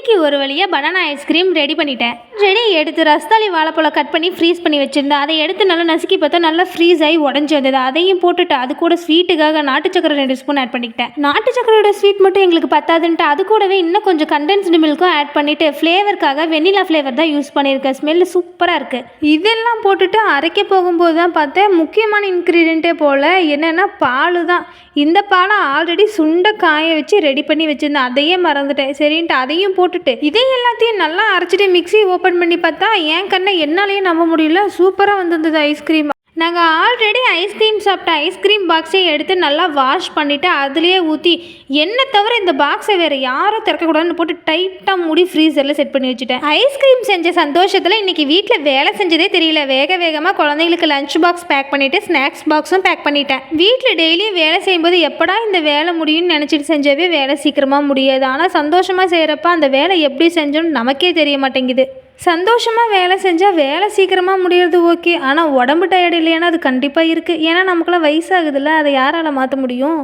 இன்னைக்கு ஒரு வழியாக பனானா ஐஸ்கிரீம் ரெடி பண்ணிட்டேன். ரெடி எடுத்து ரஸ்தாளி வாழைப்பழம் கட் பண்ணி ஃப்ரீஸ் பண்ணி வச்சுருந்தேன். அதை எடுத்து நல்லா நசுக்கி பார்த்தா நல்லா ஃப்ரீஸ் ஆகி உடஞ்சி வந்தது. அதையும் போட்டுட்டு அது கூட ஸ்வீட்டுக்காக நாட்டு சக்கரை 2 ஸ்பூன் ஆட் பண்ணிக்கிட்டேன். நாட்டு சக்கரோட ஸ்வீட் மட்டும் எங்களுக்கு பத்தாதுன்ட்டு அது கூடவே இன்னும் கொஞ்சம் கண்டென்ஸ்டு மில்க்கும் ஆட் பண்ணிவிட்டு ஃப்ளேவருக்காக வெண்ணிலா ஃப்ளேவர் தான் யூஸ் பண்ணியிருக்கேன். ஸ்மெல் சூப்பராக இருக்குது. இதெல்லாம் போட்டுட்டு அரைக்க போகும்போது தான் பார்த்தேன் முக்கியமான இன்க்ரீடியண்ட்டே போல் என்னென்னா பால் தான். இந்த பாலை ஆல்ரெடி சுண்டை காய வச்சு ரெடி பண்ணி வச்சுருந்தேன். அதையே மறந்துட்டேன். சரின்ட்டு அதையும் போட்டுட்டு இதை எல்லாத்தையும் நல்லா அரைச்சிட்டு மிக்ஸி ஓப்பன் பண்ணி பார்த்தா என் கண்ணை என்னாலேயும் நம்ப முடியல. சூப்பராக வந்திருந்தது ஐஸ்கிரீம். நாங்கள் ஆல்ரெடி ஐஸ்கிரீம் சாப்பிட்ட ஐஸ்கிரீம் பாக்ஸை எடுத்து நல்லா வாஷ் பண்ணிவிட்டு அதுலேயே ஊற்றி என்ன தவிர இந்த பாக்ஸை வேறு யாரும் திறக்கக்கூடாதுன்னு போட்டு டைட்டாக மூடி ஃப்ரீசரில் செட் பண்ணி வச்சுட்டேன். ஐஸ்கிரீம் செஞ்ச சந்தோஷத்தில் இன்றைக்கி வீட்டில் வேலை செஞ்சதே தெரியல. வேகமாக குழந்தைங்களுக்கு லஞ்ச் பாக்ஸ் பேக் பண்ணிவிட்டு ஸ்நாக்ஸ் பாக்ஸும் பேக் பண்ணிட்டேன். வீட்டில் டெய்லியும் வேலை செய்யும்போது எப்படா இந்த வேலை முடியும்னு நினச்சிட்டு செஞ்சவே வேலை சீக்கிரமாக முடியாது. ஆனால் சந்தோஷமாக செய்கிறப்ப அந்த வேலை எப்படி செஞ்சோன்னு நமக்கே தெரிய மாட்டேங்குது. சந்தோஷமாக வேலை செஞ்சால் வேலை சீக்கிரமாக முடியறது ஓகே. ஆனால் உடம்பு டயர்டு இல்லையானா அது கண்டிப்பாக இருக்குது. ஏன்னா நமக்குலாம் வயசாகுதுல்ல, அதை யாரால் மாற்ற முடியும்?